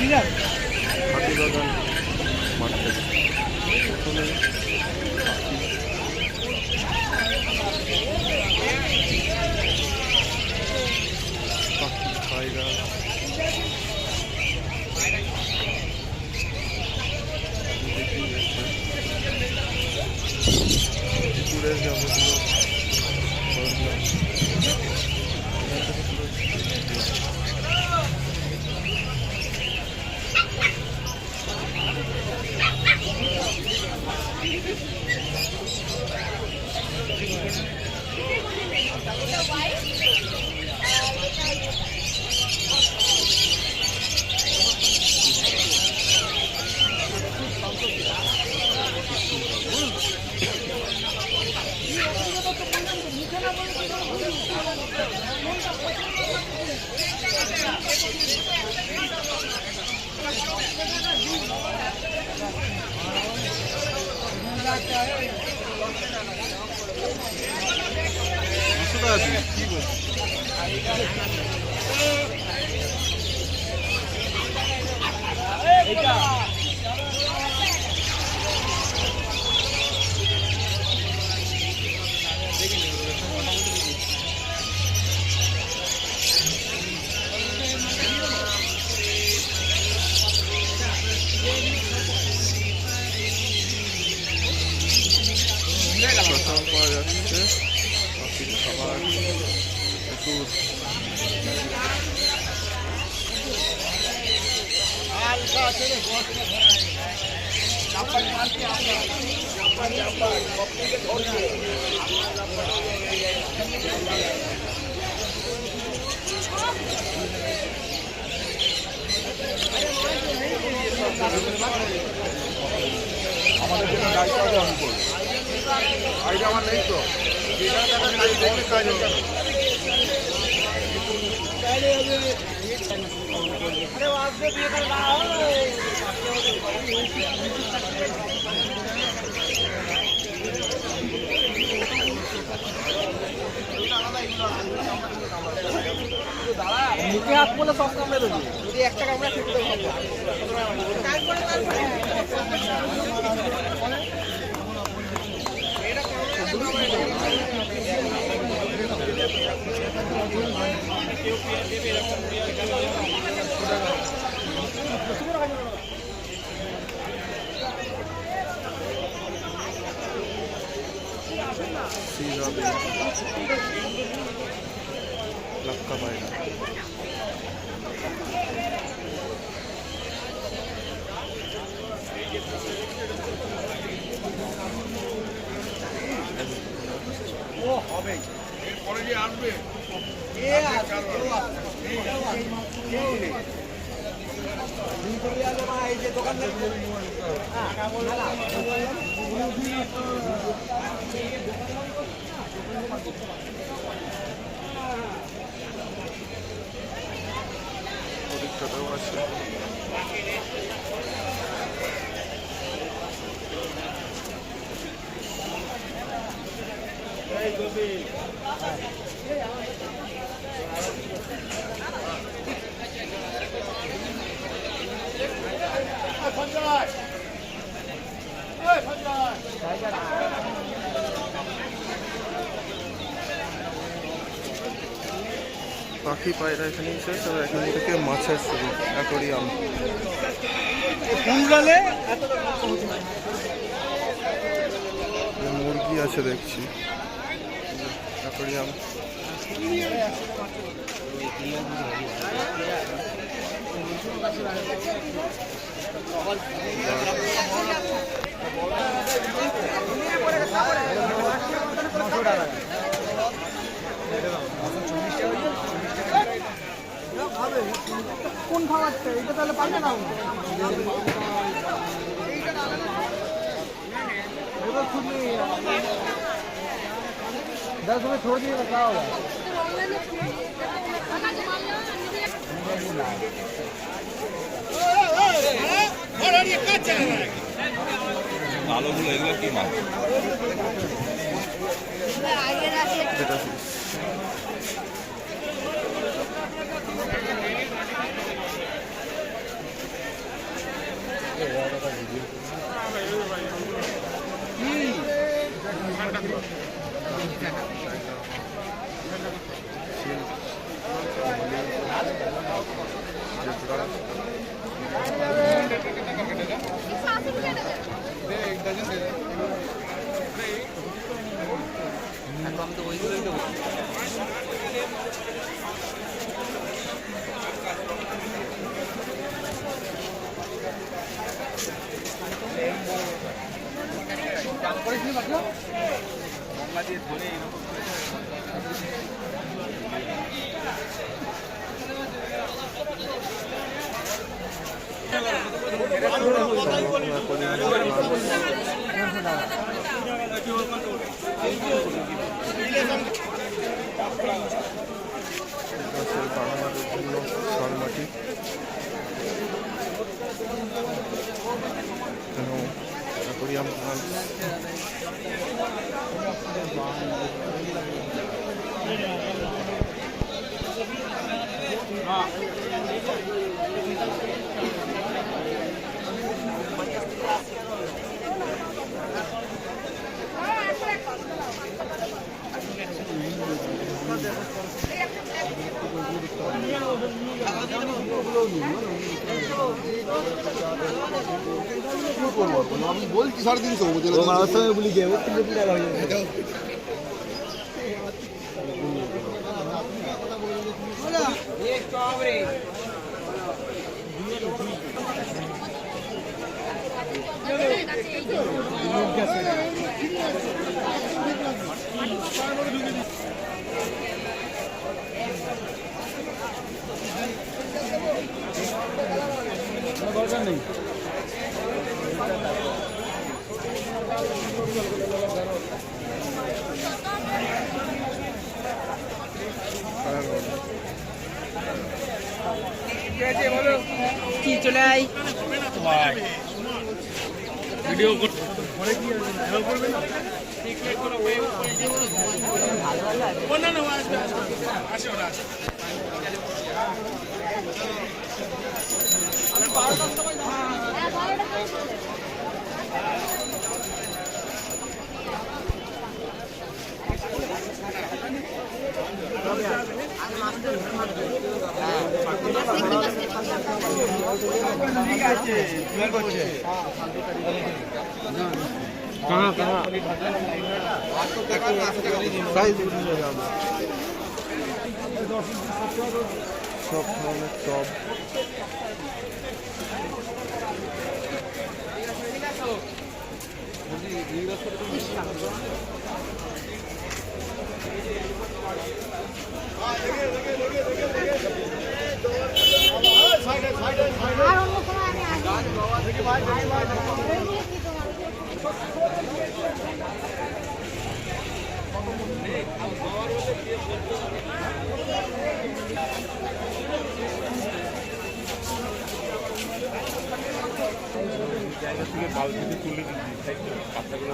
হাতিবাগান মাঠ থেকে প্রথমে পাখি পায়রা পুকুরের যাবতীয় সরঞ্জাম কি কোথাও পাওয়া যাচ্ছে পাখির খাবার প্রচুর আমাদের জন্য দায়িত্ব আছে আমি করবো আইডিয়া আমার নেই তো কাজ হবে মুখে হাত বলে সব কামড়ে দেবো যদি একটা কামড়া খেতে দেবো লক্কা পায়রা ও হবে পরে যে আসবে এই যে দোকানদার পরীক্ষাটাও আছে পাখি পায়রা এখানে শেষ আর এখান থেকে মাছের শুরু অ্যাকোরিয়াম মুরগি আছে দেখছি অ্যাকোরিয়াম কোন খাওয়াচ্ছে এটা তাহলে পারবে না दस रुपये छोड़ दिए क्या होगा ভালোগুলো এগুলো কি মাছ ভিডিও বাংলার জন্য শর্মাটি অ্যাকোরিয়াম প্লান্ট আমি বলছি 350 বলি কে দরকার নেই কি চলে আই ভিডিও করতে कहाँ कहाँ सब धरনের টব জায়গা থেকে বালতিতে তুলে দিচ্ছি পাতাগুলো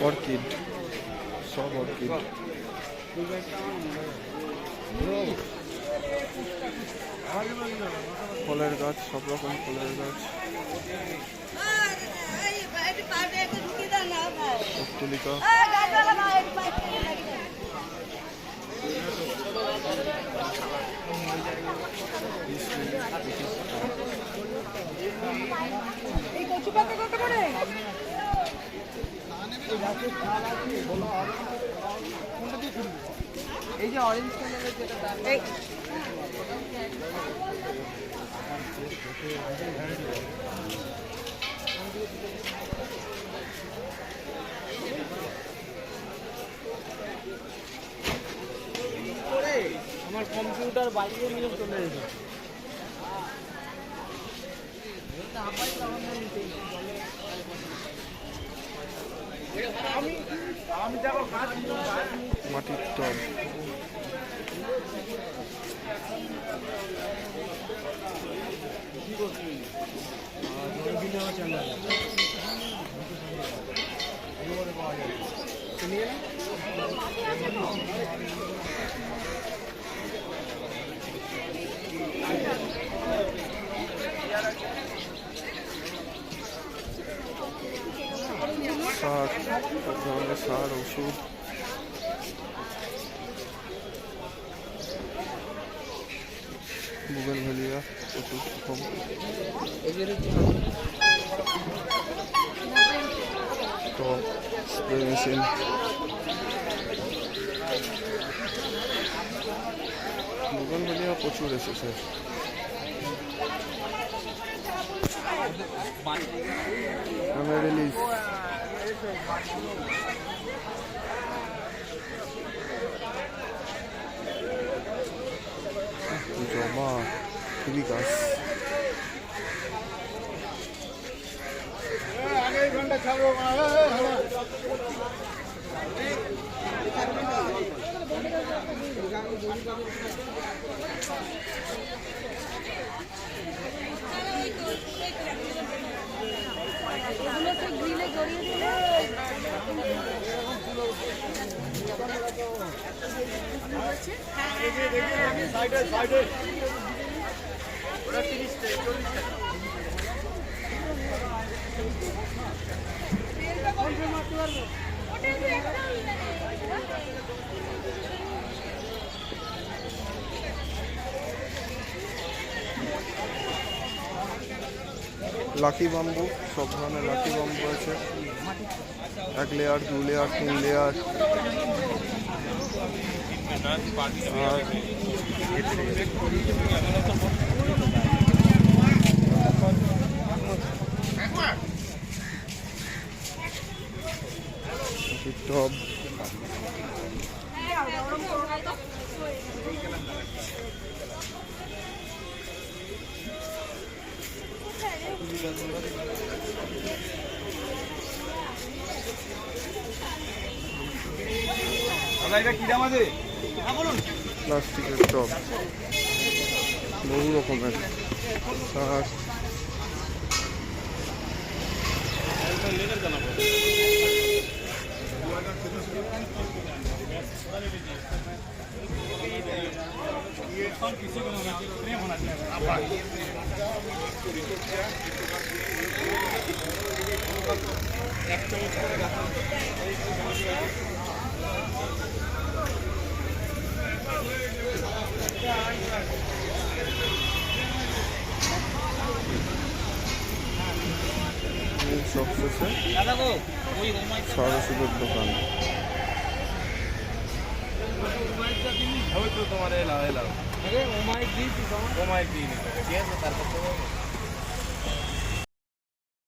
অর্কিড সব অর্কিড ফলের গাছ সব রকম ফলের গাছ একটু মল্লিকা, এই কচু পাতা কত করে? এই যে অরেঞ্জ কালারের যেটা এই আমার কম্পিউটার বাইরে নিয়ে চলে এসেছে। মাটির টব, সার, সব ধরনের সার, ওষুধ, বুগেনভেলিয়া, প্রচুর রকম, টব, স্প্রে মেশিন, বুগেনভেলিয়া প্রচুর এসেছে। রিলিজ জমা খুবই গাছ, লাকি বাম্বু, সব ধরনের লাকি বাম্বু আছে, 1 লেয়ার, 2 লেয়ার, 3 লেয়ার, আর টব, প্লাস্টিকের টব, বহু রকমের সার, সবশেষে সার ওষুধের দোকান। তোমার এলাও এলাও ও মাইক দিয়েছি, ও মাইক দিই, ঠিক আছে, তারপর